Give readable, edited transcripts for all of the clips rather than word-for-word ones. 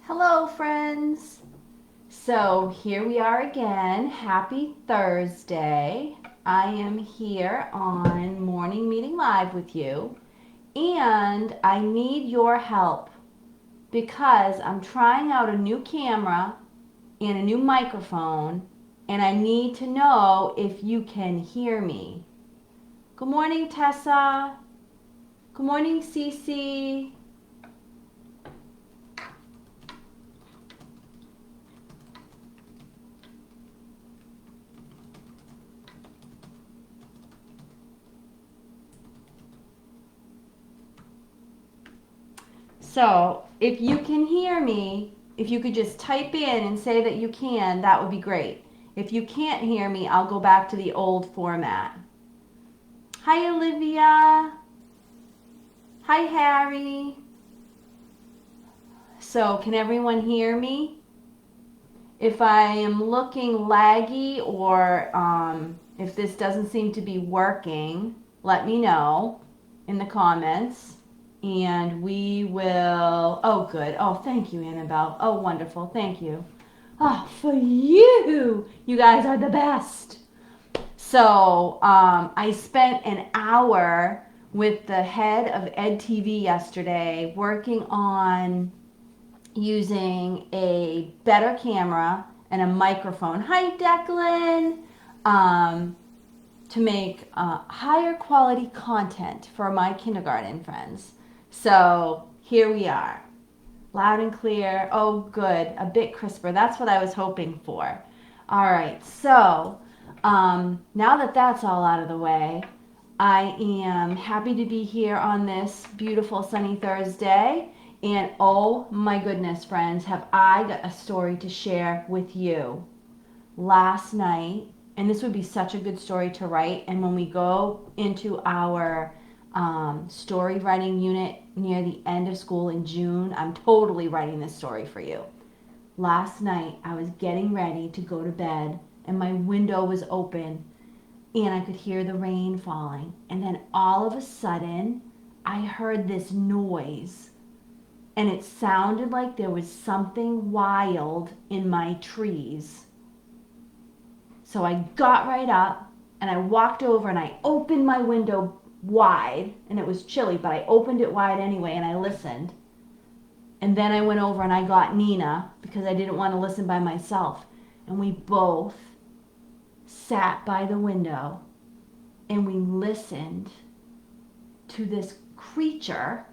Hello, friends. So here we are again. Happy Thursday. I am here on Morning Meeting Live with you, and I need your help because I'm trying out a new camera and a new microphone, and I need to know if you can hear me. Good morning, Tessa. Good morning, Cece. So if you can hear me, if you could just type in and say that you can, that would be great. If you can't hear me, I'll go back to the old format. Hi, Olivia. Hi, Harry. So can everyone hear me? If I am looking laggy or if this doesn't seem to be working, let me know in the comments. And we will, oh good, oh thank you Annabelle, oh wonderful, thank you. Oh, for you, you guys are the best. So I spent an hour with the head of EdTV yesterday working on using a better camera and a microphone. Hi Declan. To make higher quality content for my kindergarten friends. So here we are. Loud and clear. Oh, good. A bit crisper. That's what I was hoping for. All right. So now that that's all out of the way, I am happy to be here on this beautiful sunny Thursday. And oh my goodness, friends, have I got a story to share with you. Last night, and this would be such a good story to write, and when we go into our story writing unit near the end of school in June, I'm totally writing this story for you. Last night, I was getting ready to go to bed, and my window was open, and I could hear the rain falling. And then all of a sudden, I heard this noise, and it sounded like there was something wild in my trees. So I got right up and I walked over and I opened my window wide, and it was chilly, but I opened it wide anyway and I listened. And then I went over and I got Nina because I didn't want to listen by myself. And we both sat by the window and we listened to this creature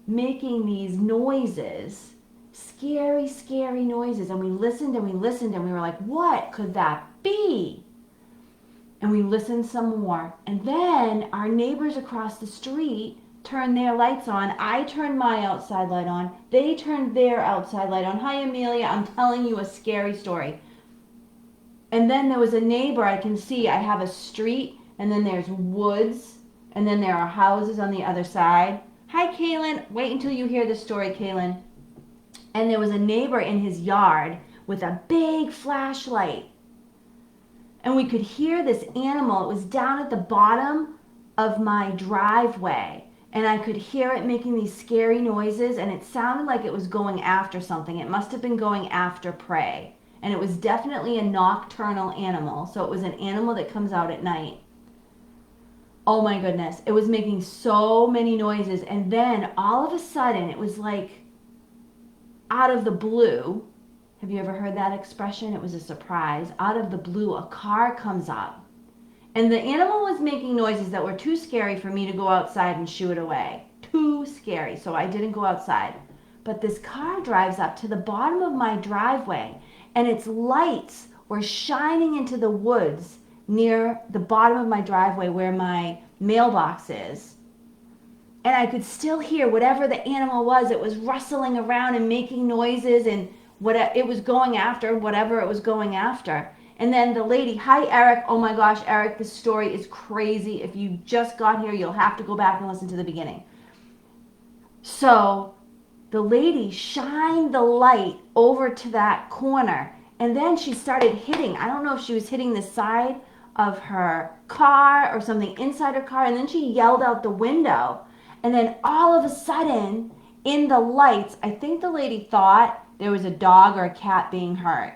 making these noises, scary, scary noises. And we listened and we listened and we were like, what could that be? And we listened some more. And then our neighbors across the street turned their lights on. I turned my outside light on. They turned their outside light on. Hi, Amelia. I'm telling you a scary story. And then there was a neighbor I can see. I have a street, and then there's woods, and then there are houses on the other side. Hi, Kaylin. Wait until you hear this story, Kaylin. And there was a neighbor in his yard with a big flashlight. And we could hear this animal. It was down at the bottom of my driveway. And I could hear it making these scary noises. And it sounded like it was going after something. It must have been going after prey. And it was definitely a nocturnal animal. So it was an animal that comes out at night. Oh my goodness. It was making so many noises. And then all of a sudden, it was like out of the blue. Have you ever heard that expression? It was a surprise. Out of the blue, a car comes up. And the animal was making noises that were too scary for me to go outside and shoo it away. Too scary. So I didn't go outside. But this car drives up to the bottom of my driveway, and its lights were shining into the woods near the bottom of my driveway where my mailbox is. And I could still hear whatever the animal was. It was rustling around and making noises, and what it was going after, whatever it was going after. And then the lady, hi Eric, oh my gosh, Eric, this story is crazy. If you just got here, you'll have to go back and listen to the beginning. So the lady shined the light over to that corner, and then she started hitting. I don't know if she was hitting the side of her car or something inside her car, and then she yelled out the window. And then all of a sudden, in the lights, I think the lady thought there was a dog or a cat being hurt.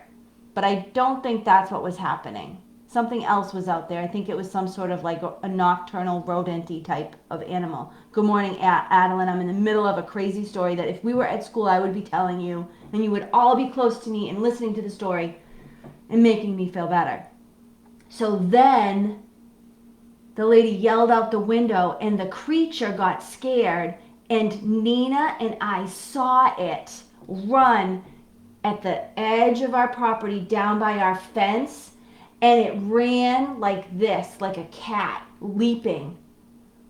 But I don't think that's what was happening. Something else was out there. I think it was some sort of like a nocturnal rodent-y type of animal. Good morning, Adeline. I'm in the middle of a crazy story that if we were at school, I would be telling you, and you would all be close to me and listening to the story and making me feel better. So then the lady yelled out the window and the creature got scared, and Nina and I saw it run at the edge of our property down by our fence, and it ran like this, like a cat leaping.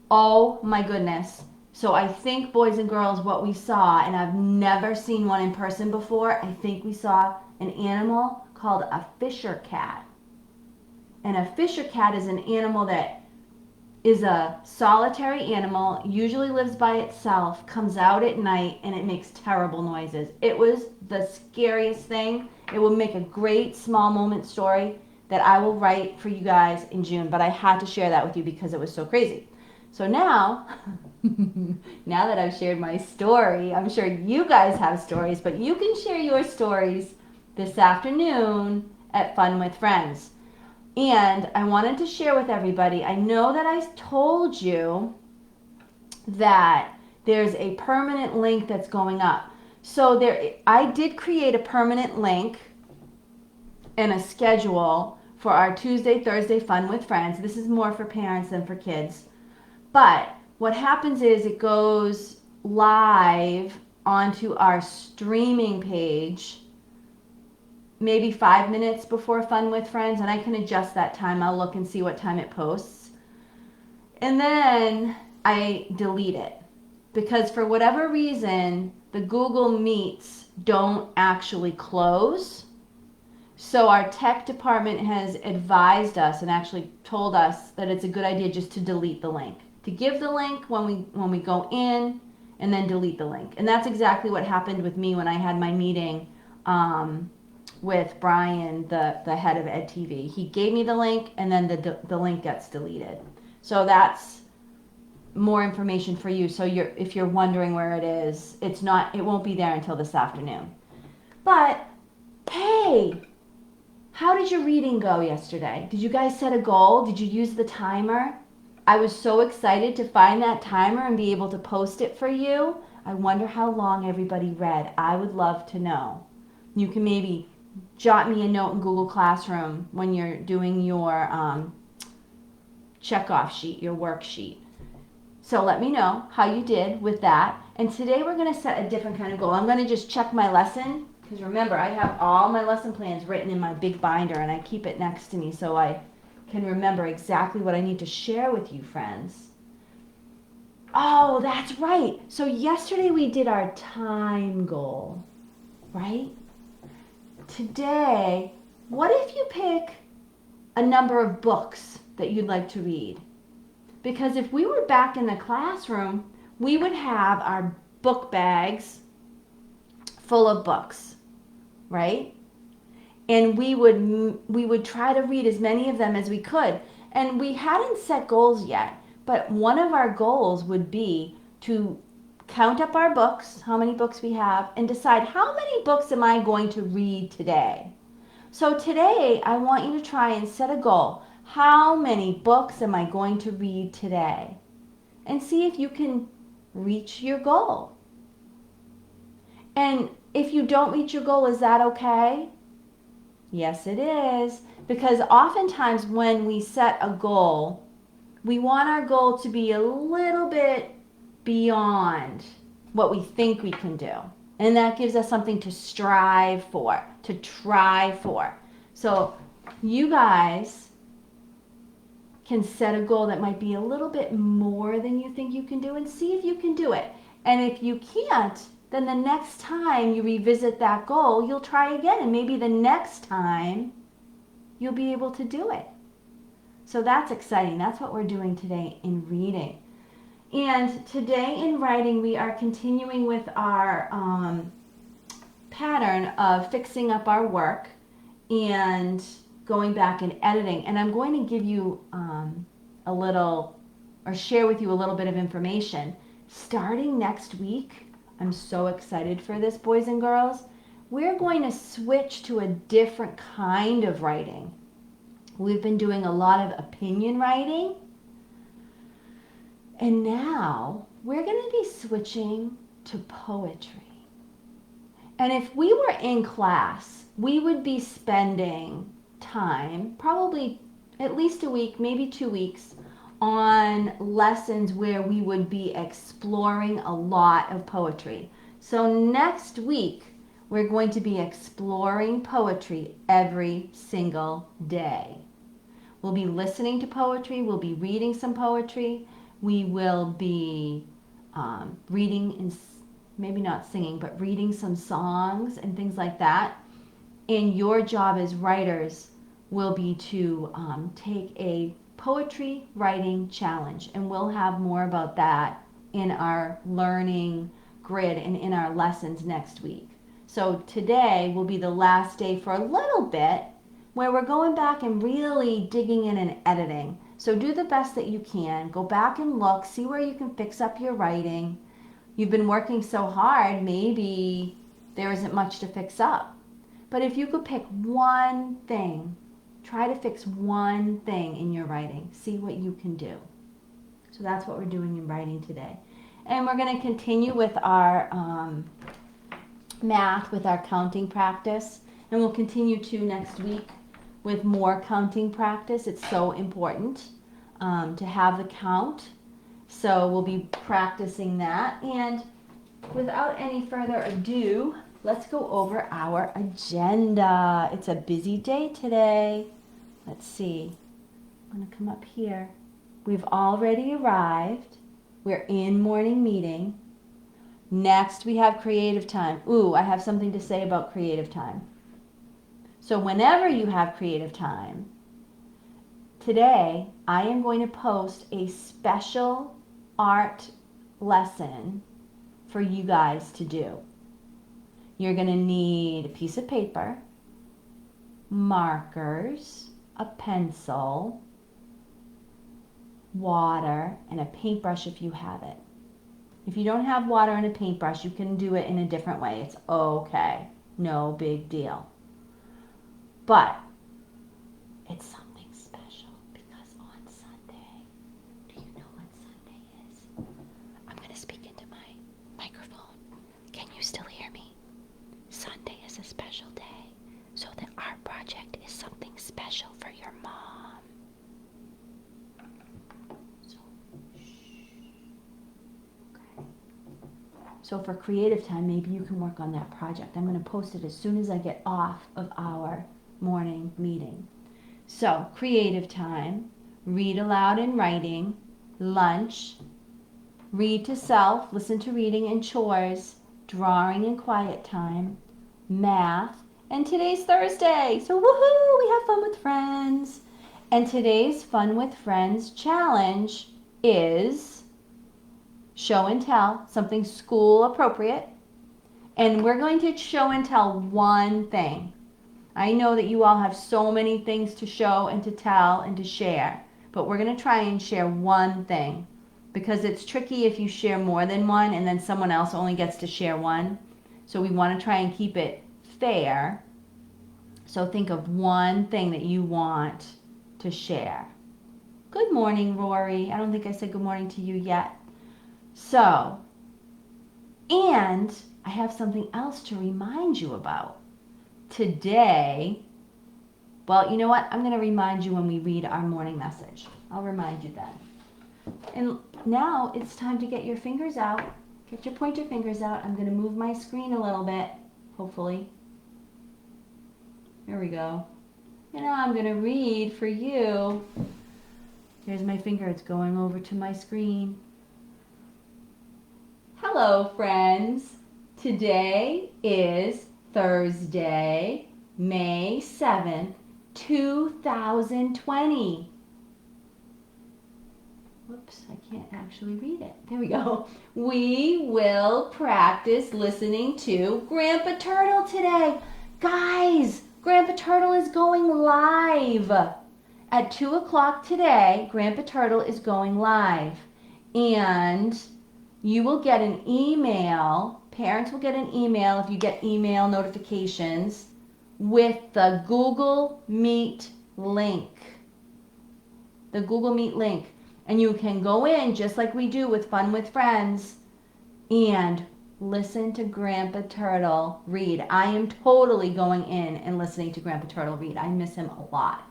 Oh my goodness. So I think, boys and girls, what we saw, and I've never seen one in person before, I think we saw an animal called a Fisher cat. And a Fisher cat is an animal that is a solitary animal, usually lives by itself, comes out at night, and it makes terrible noises. It was the scariest thing. It will make a great small moment story that I will write for you guys in June, but I had to share that with you because it was so crazy. So now, now that I've shared my story, I'm sure you guys have stories, but you can share your stories this afternoon at Fun with Friends. And I wanted to share with everybody, I know that I told you that there's a permanent link that's going up. So I did create a permanent link and a schedule for our Tuesday, Thursday Fun with Friends. This is more for parents than for kids. But what happens is it goes live onto our streaming page maybe 5 minutes before Fun with Friends, and I can adjust that time. I'll look and see what time it posts. And then I delete it because for whatever reason, the Google Meets don't actually close. So our tech department has advised us and actually told us that it's a good idea just to delete the link. To give the link when we go in and then delete the link. And that's exactly what happened with me when I had my meeting with Brian, the head of EdTV. He gave me the link, and then the link gets deleted. So that's more information for you. So if you're wondering where it is, it won't be there until this afternoon. But hey, how did your reading go yesterday? Did you guys set a goal? Did you use the timer? I was so excited to find that timer and be able to post it for you. I wonder how long everybody read. I would love to know. You can maybe jot me a note in Google Classroom when you're doing your checkoff sheet, your worksheet. So let me know how you did with that. And today we're going to set a different kind of goal. I'm going to just check my lesson because remember, I have all my lesson plans written in my big binder and I keep it next to me so I can remember exactly what I need to share with you, friends. Oh, that's right. So yesterday we did our time goal, right? Today, what if you pick a number of books that you'd like to read? Because if we were back in the classroom, we would have our book bags full of books, right? And we would try to read as many of them as we could. And we hadn't set goals yet, but one of our goals would be to count up our books, how many books we have, and decide how many books am I going to read today. So today, I want you to try and set a goal. How many books am I going to read today? And see if you can reach your goal. And if you don't reach your goal, is that okay? Yes, it is. Because oftentimes when we set a goal, we want our goal to be a little bit beyond what we think we can do. And that gives us something to strive for, to try for. So you guys can set a goal that might be a little bit more than you think you can do and see if you can do it. And if you can't, then the next time you revisit that goal, you'll try again. And maybe the next time you'll be able to do it. So that's exciting. That's what we're doing today in reading. And today in writing, we are continuing with our pattern of fixing up our work and going back and editing. And I'm going to give you a little, or share with you a little bit of information. Starting next week, I'm so excited for this, boys and girls. we're going to switch to a different kind of writing. We've been doing a lot of opinion writing, and now we're going to be switching to poetry. And if we were in class, we would be spending time, probably at least a week, maybe 2 weeks, on lessons where we would be exploring a lot of poetry. So next week, we're going to be exploring poetry every single day. We'll be listening to poetry, we'll be reading some poetry, we will be reading, and maybe not singing, but reading some songs and things like that. And your job as writers will be to take a poetry writing challenge, and we'll have more about that in our learning grid and in our lessons next week. So today will be the last day for a little bit where we're going back and really digging in and editing. So do the best that you can. Go back and look, see where you can fix up your writing. You've been working so hard, maybe there isn't much to fix up. But if you could pick one thing, try to fix one thing in your writing. See what you can do. So that's what we're doing in writing today. And we're going to continue with our math, with our counting practice. And we'll continue to next week with more counting practice. It's so important to have the count. So we'll be practicing that. And without any further ado, let's go over our agenda. It's a busy day today. Let's see. I'm going to come up here. We've already arrived. We're in morning meeting. Next, we have creative time. Ooh, I have something to say about creative time. So whenever you have creative time, today I am going to post a special art lesson for you guys to do. You're going to need a piece of paper, markers, a pencil, water, and a paintbrush if you have it. If you don't have water and a paintbrush, you can do it in a different way. It's okay. No big deal. But it's something special because on Sunday, do you know what Sunday is? I'm going to speak into my microphone. Can you still hear me? Sunday is a special day, so the art project is something special for your mom. So, okay. So for creative time, maybe you can work on that project. I'm going to post it as soon as I get off of our morning meeting. So creative time, read aloud and writing, lunch, read to self, listen to reading and chores, drawing and quiet time, math, and today's Thursday. So woohoo, we have fun with friends. And today's Fun with Friends challenge is show and tell, something school appropriate. And we're going to show and tell one thing. I know that you all have so many things to show and to tell and to share, but we're going to try and share one thing because it's tricky if you share more than one and then someone else only gets to share one. So we want to try and keep it fair. So think of one thing that you want to share. Good morning, Rory. I don't think I said good morning to you yet. So, and I have something else to remind you about. Today, well, you know what? I'm going to remind you when we read our morning message. I'll remind you then. And now it's time to get your fingers out. Get your pointer fingers out. I'm going to move my screen a little bit, hopefully. There we go. And now I'm going to read for you. There's my finger. It's going over to my screen. Hello, friends. Today is Thursday, May 7th, 2020. Whoops, I can't actually read it. There we go. We will practice listening to Grandpa Turtle today. Guys, Grandpa Turtle is going live. At 2 o'clock today, Grandpa Turtle is going live. And you will get an email parents will get an email if you get email notifications with the Google Meet link. The Google Meet link. And you can go in just like we do with Fun with Friends and listen to Grandpa Turtle read. I am totally going in and listening to Grandpa Turtle read. I miss him a lot.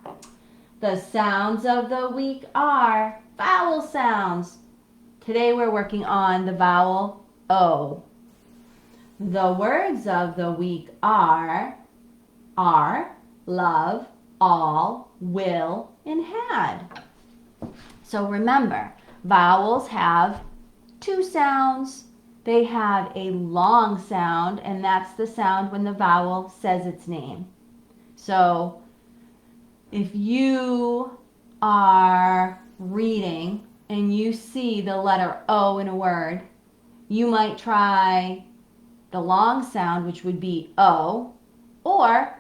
The sounds of the week are vowel sounds. Today we're working on the vowel O. The words of the week are, love, all, will, and had. So remember, vowels have two sounds. They have a long sound, and that's the sound when the vowel says its name. So if you are reading and you see the letter O in a word, you might try the long sound, which would be O, or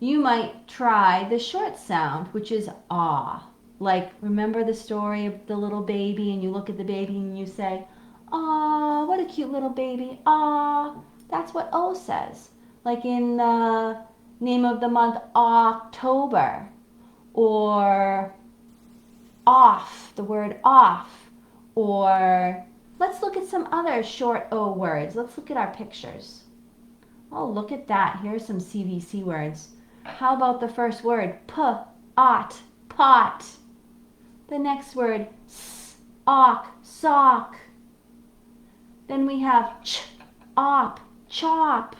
you might try the short sound, which is ah. Like, remember the story of the little baby, and you look at the baby and you say, "Aw, what a cute little baby. Aw." That's what O says. Like in the name of the month, October. Or off, the word off. Or let's look at some other short O words. Let's look at our pictures. Oh, look at that. Here are some CVC words. How about the first word? P-ot, pot. The next word, s-ock, sock. Then we have ch-op, chop.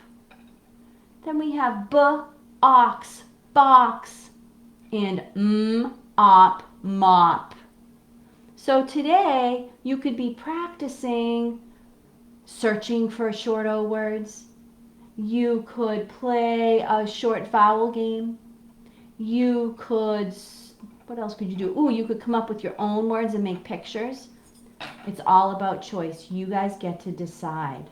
Then we have b-ox, box. And m-op, mop. So today you could be practicing searching for short O words. You could play a short vowel game. You could, what else could you do? Ooh, you could come up with your own words and make pictures. It's all about choice. You guys get to decide.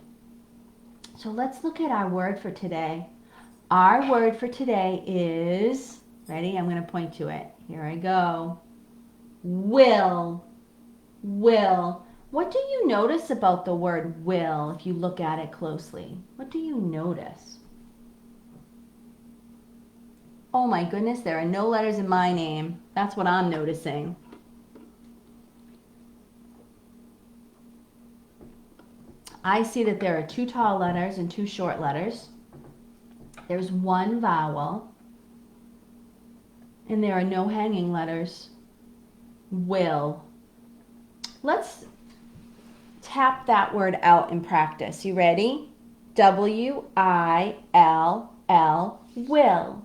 So let's look at our word for today. Our word for today is, ready? I'm going to point to it. Here I go. Will. Will. What do you notice about the word will if you look at it closely? What do you notice? Oh my goodness, there are no letters in my name. That's what I'm noticing. I see that there are 2 tall letters and 2 short letters. There's 1 vowel. And there are no hanging letters. Will. Let's tap that word out in practice. You ready? W-I-L-L, will.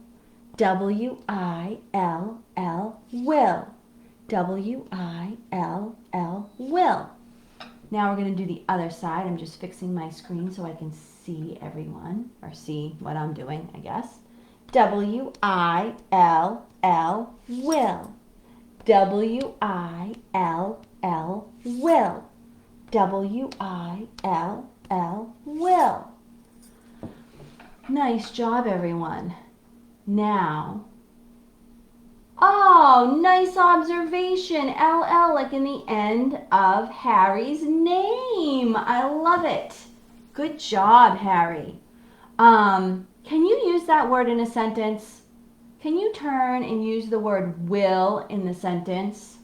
W-I-L-L, will. W-I-L-L, will. Now we're going to do the other side. I'm just fixing my screen so I can see everyone, or see what I'm doing, I guess. W-I-L-L, will. W-I-L-L, will. W-I-L-L, will. Nice job, everyone. Now, oh, nice observation. L-L, like in the end of Harry's name. I love it. Good job, Harry. Can you use that word in a sentence? Can you turn and use the word will in the sentence?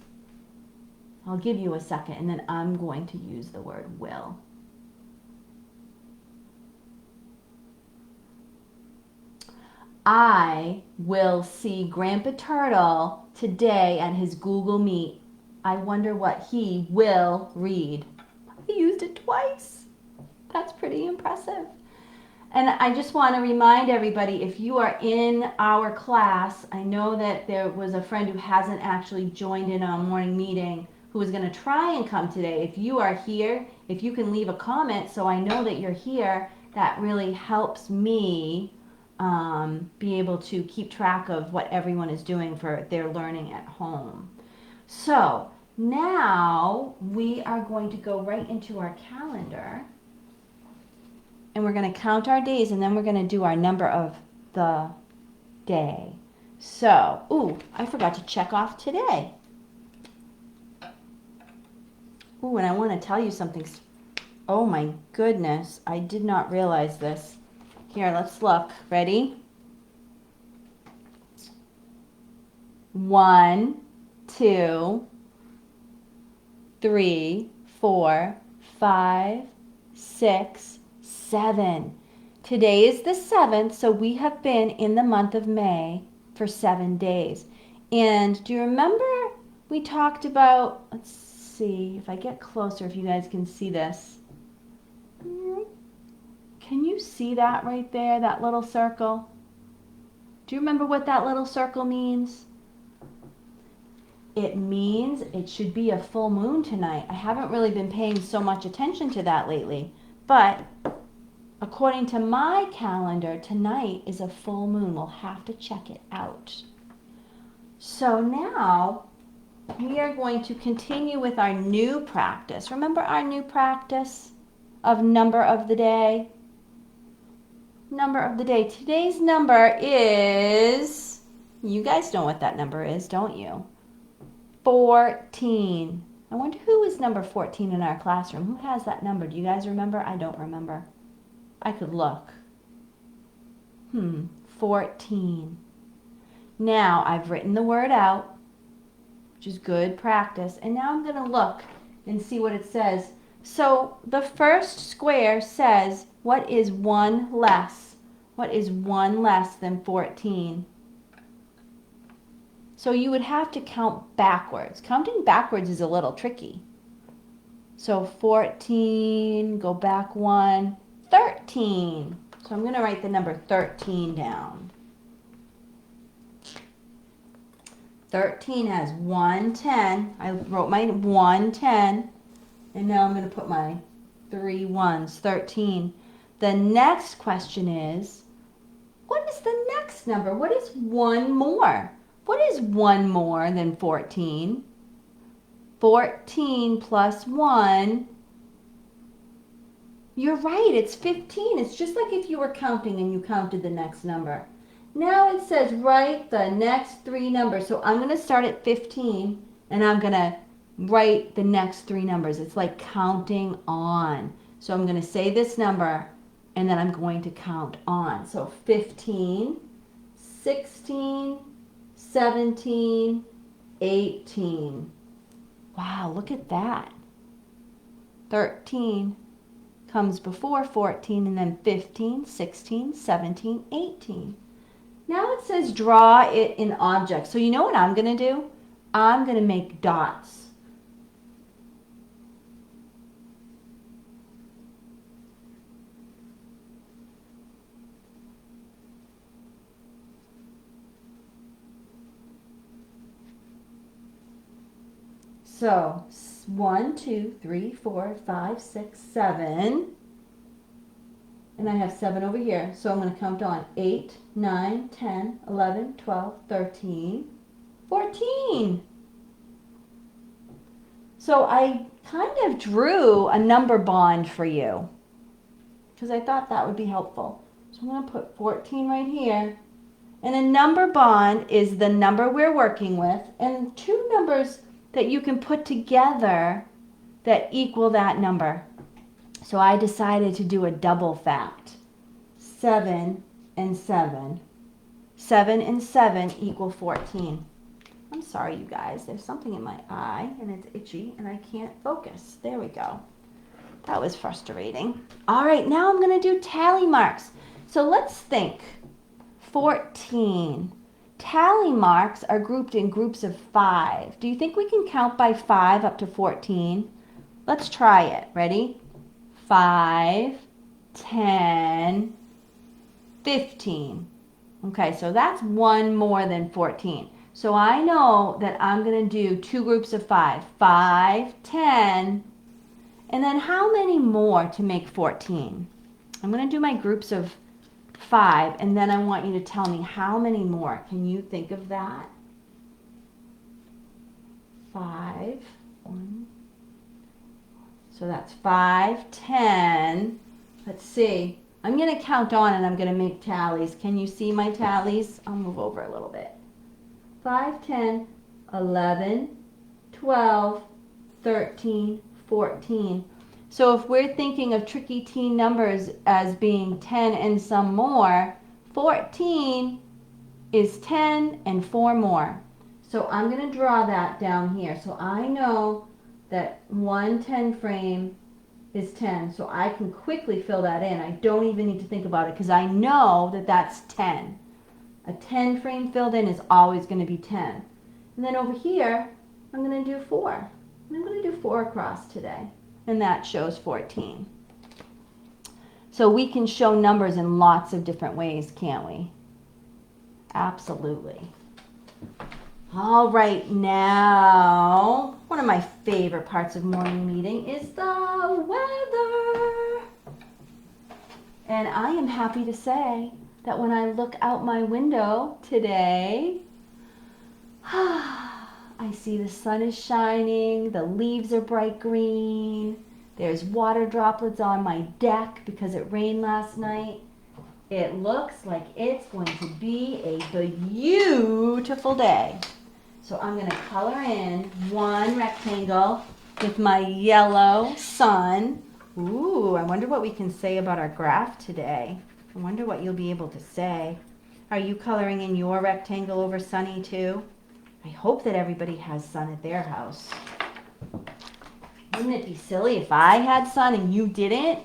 I'll give you a second, and then I'm going to use the word will. I will see Grandpa Turtle today at his Google Meet. I wonder what he will read. He used it twice. That's pretty impressive. And I just want to remind everybody, if you are in our class, I know that there was a friend who hasn't actually joined in our morning meeting who is going to try and come today. If you are here, if you can leave a comment so I know that you're here, that really helps me be able to keep track of what everyone is doing for their learning at home. So now we are going to go right into our calendar. And we're going to count our days, and then we're going to do our number of the day. So, ooh, I forgot to check off today. Ooh, and I want to tell you something Oh my goodness, I did not realize this. Here, let's look. Ready? 1, 2, 3, 4, 5, 6, 7. Today is the 7th, so we have been in the month of May for 7 days. And do you remember we talked about, let's see if I get closer, if you guys can see this. Can you see that right there, that little circle? Do you remember what that little circle means? It means it should be a full moon tonight. I haven't really been paying so much attention to that lately, but according to my calendar, tonight is a full moon. We'll have to check it out. So now we are going to continue with our new practice. Remember our new practice of number of the day? Number of the day. Today's number is, you guys know what that number is, don't you? 14. I wonder who is number 14 in our classroom. Who has that number? Do you guys remember? I don't remember. I could look. 14. Now I've written the word out, which is good practice. And now I'm going to look and see what it says. So the first square says, what is 1 less? What is 1 less than 14? So you would have to count backwards. Counting backwards is a little tricky. So 14, go back 1, 13. So I'm going to write the number 13 down. 13 has 110. I wrote my 110. And now I'm going to put my 3 ones, 13. The next question is, what is the next number? What is 1 more? What is 1 more than 14? 14 plus 1. You're right, it's 15. It's just like if you were counting and you counted the next number. Now it says write the next 3 numbers. So I'm going to start at 15 and I'm going to write the next 3 numbers. It's like counting on. So I'm going to say this number and then I'm going to count on. So 15, 16, 17, 18. Wow, look at that. 13 comes before 14 and then 15, 16, 17, 18. Now it says draw it in objects. So you know what I'm going to do? I'm going to make dots. So 1, 2, 3, 4, 5, 6, 7. And I have 7 over here. So I'm going to count on 8, 9, 10, 11, 12, 13, 14. So I kind of drew a number bond for you because I thought that would be helpful. So I'm going to put 14 right here. And a number bond is the number we're working with and 2 numbers that you can put together that equal that number. So I decided to do a double fact. 7 and 7. 7 and 7 equal 14. I'm sorry, you guys. There's something in my eye and it's itchy and I can't focus. There we go. That was frustrating. All right, now I'm going to do tally marks. So let's think. 14. Tally marks are grouped in groups of 5. Do you think we can count by 5 up to 14? Let's try it. Ready? 5, 10, 15. Okay, so that's 1 more than 14. So I know that I'm going to do 2 groups of 5. 5, 10, and then how many more to make 14? I'm going to do my groups of 5, and then I want you to tell me how many more. Can you think of that? 5, 1. So that's 5, 10. Let's see. I'm going to count on and I'm going to make tallies. Can you see my tallies? I'll move over a little bit. 5, 10, 11, 12, 13, 14. So if we're thinking of tricky teen numbers as being 10 and some more, 14 is 10 and 4 more. So I'm going to draw that down here. So I know that one 10 frame is 10. So I can quickly fill that in. I don't even need to think about it because I know that that's 10. A 10 frame filled in is always going to be 10. And then over here, I'm going to do 4. And I'm going to do 4 across today. And that shows 14. So we can show numbers in lots of different ways, can't we? Absolutely. All right, now, one of my favorite parts of morning meeting is the weather. And I am happy to say that when I look out my window today, I see the sun is shining, the leaves are bright green, there's water droplets on my deck because it rained last night. It looks like it's going to be a beautiful day. So I'm going to color in one rectangle with my yellow sun. Ooh, I wonder what we can say about our graph today. I wonder what you'll be able to say. Are you coloring in your rectangle over sunny too? I hope that everybody has sun at their house. Wouldn't it be silly if I had sun and you didn't?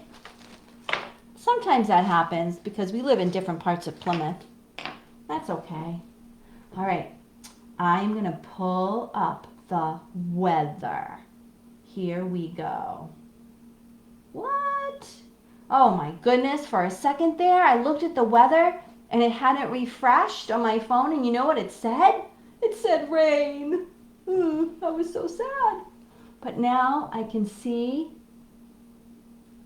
Sometimes that happens because we live in different parts of Plymouth. That's okay. All right, I'm going to pull up the weather. Here we go. What? Oh my goodness, for a second there, I looked at the weather and it hadn't refreshed on my phone, and you know what it said? It said rain. I was so sad. But now I can see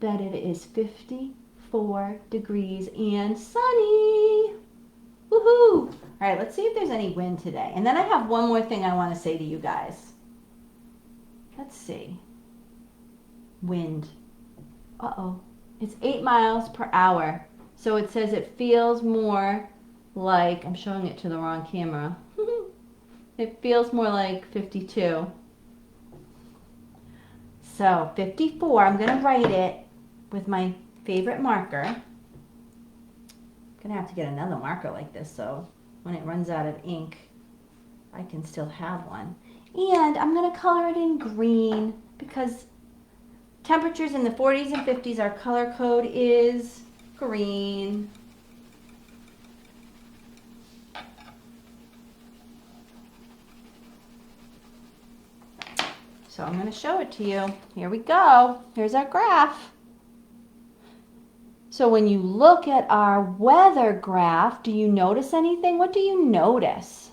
that it is 54 degrees and sunny. Woohoo! All right, let's see if there's any wind today. And then I have one more thing I want to say to you guys. Let's see. Wind. Uh-oh. It's 8 miles per hour. So it says it feels more like, I'm showing it to the wrong camera. It feels more like 52. So 54, I'm going to write it with my favorite marker. I'm going to have to get another marker like this so when it runs out of ink, I can still have one. And I'm going to color it in green because temperatures in the 40s and 50s, our color code is green. So I'm going to show it to you. Here we go. Here's our graph. So when you look at our weather graph, do you notice anything? What do you notice?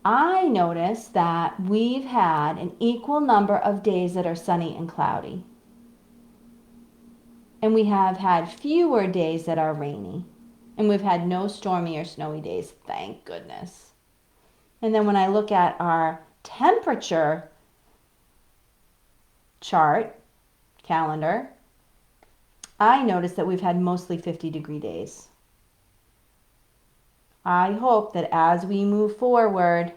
I notice that we've had an equal number of days that are sunny and cloudy. And we have had fewer days that are rainy. And we've had no stormy or snowy days, thank goodness. And then when I look at our temperature chart, calendar, I notice that we've had mostly 50-degree days. I hope that as we move forward,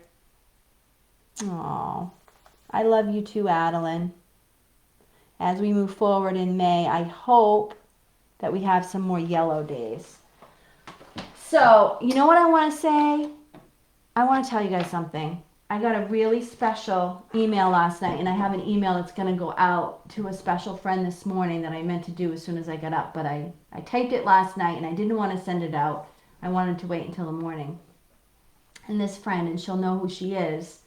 I love you too, Adeline. As we move forward in May, I hope that we have some more yellow days. So, you know what I want to say? I want to tell you guys something. I got a really special email last night, and I have an email that's going to go out to a special friend this morning that I meant to do as soon as I got up, but I typed it last night, and I didn't want to send it out. I wanted to wait until the morning. And this friend, and she'll know who she is,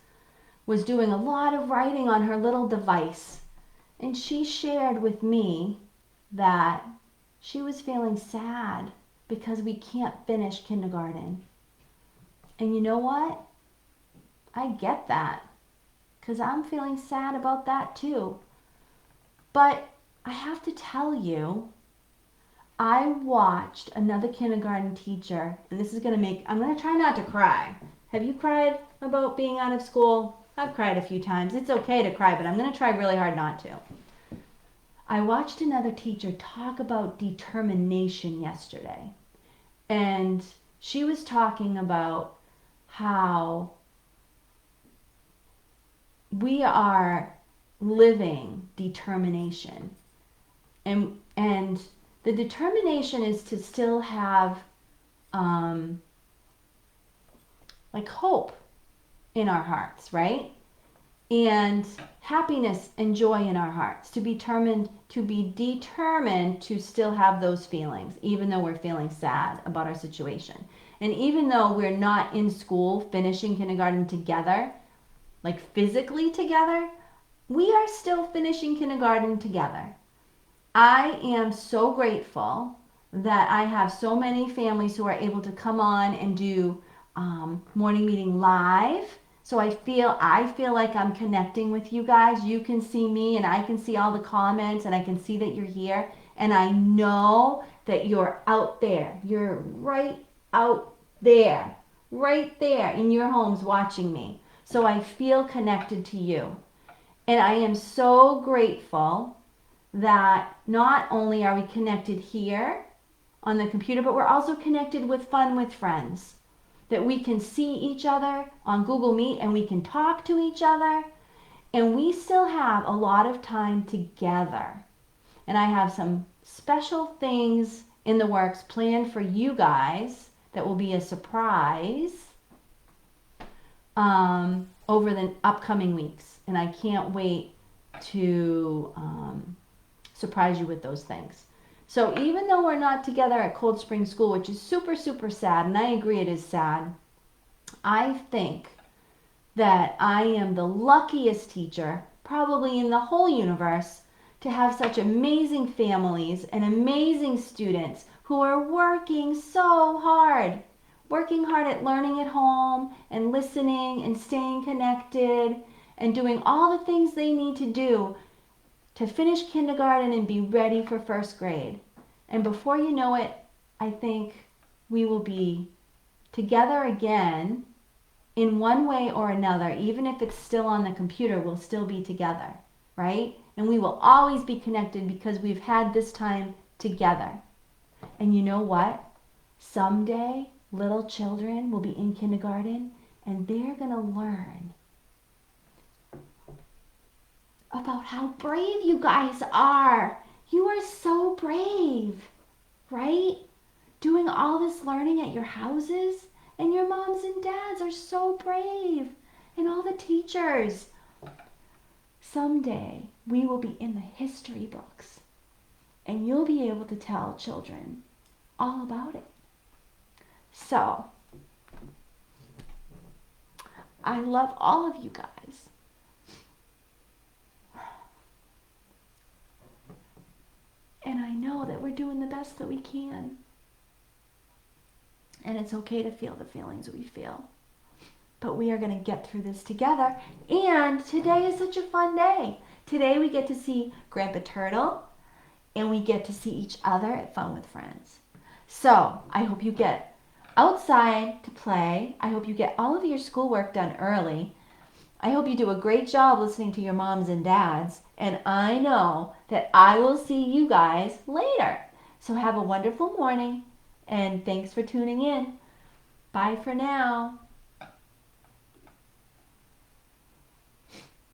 was doing a lot of writing on her little device. And she shared with me that she was feeling sad because we can't finish kindergarten. And you know what? I get that because I'm feeling sad about that too. But I have to tell you, I watched another kindergarten teacher, and this is going to make, I'm going to try not to cry. Have you cried about being out of school? I've cried a few times. It's okay to cry, but I'm going to try really hard not to. I watched another teacher talk about determination yesterday. And she was talking about how we are living determination. And the determination is to still have like hope in our hearts, right? And happiness and joy in our hearts, to be determined to still have those feelings, even though we're feeling sad about our situation. And even though we're not in school finishing kindergarten together, like physically together, we are still finishing kindergarten together. I am so grateful that I have so many families who are able to come on and do morning meeting live. So I feel like I'm connecting with you guys. You can see me and I can see all the comments and I can see that you're here. And I know that you're out there. You're right out there, right there in your homes watching me. So I feel connected to you. And I am so grateful that not only are we connected here on the computer, but we're also connected with Fun with Friends. That we can see each other on Google Meet and we can talk to each other. And we still have a lot of time together. And I have some special things in the works planned for you guys that will be a surprise over the upcoming weeks. And I can't wait to surprise you with those things. So even though we're not together at Cold Spring School, which is super, super sad, and I agree it is sad, I think that I am the luckiest teacher probably in the whole universe to have such amazing families and amazing students who are working so hard, working hard at learning at home and listening and staying connected and doing all the things they need to do to finish kindergarten and be ready for first grade. And before you know it, I think we will be together again in one way or another. Even if it's still on the computer, we'll still be together, right? And we will always be connected because we've had this time together. And you know what? Someday, little children will be in kindergarten and they're going to learn about how brave you guys are. You are so brave, right? Doing all this learning at your houses, and your moms and dads are so brave, and all the teachers. Someday we will be in the history books, and you'll be able to tell children all about it. So, I love all of you guys. And I know that we're doing the best that we can. And it's okay to feel the feelings we feel. But we are going to get through this together. And today is such a fun day. Today we get to see Grandpa Turtle. And we get to see each other at Fun with Friends. So I hope you get outside to play. I hope you get all of your schoolwork done early. I hope you do a great job listening to your moms and dads. And I know that I will see you guys later. So have a wonderful morning. And thanks for tuning in. Bye for now.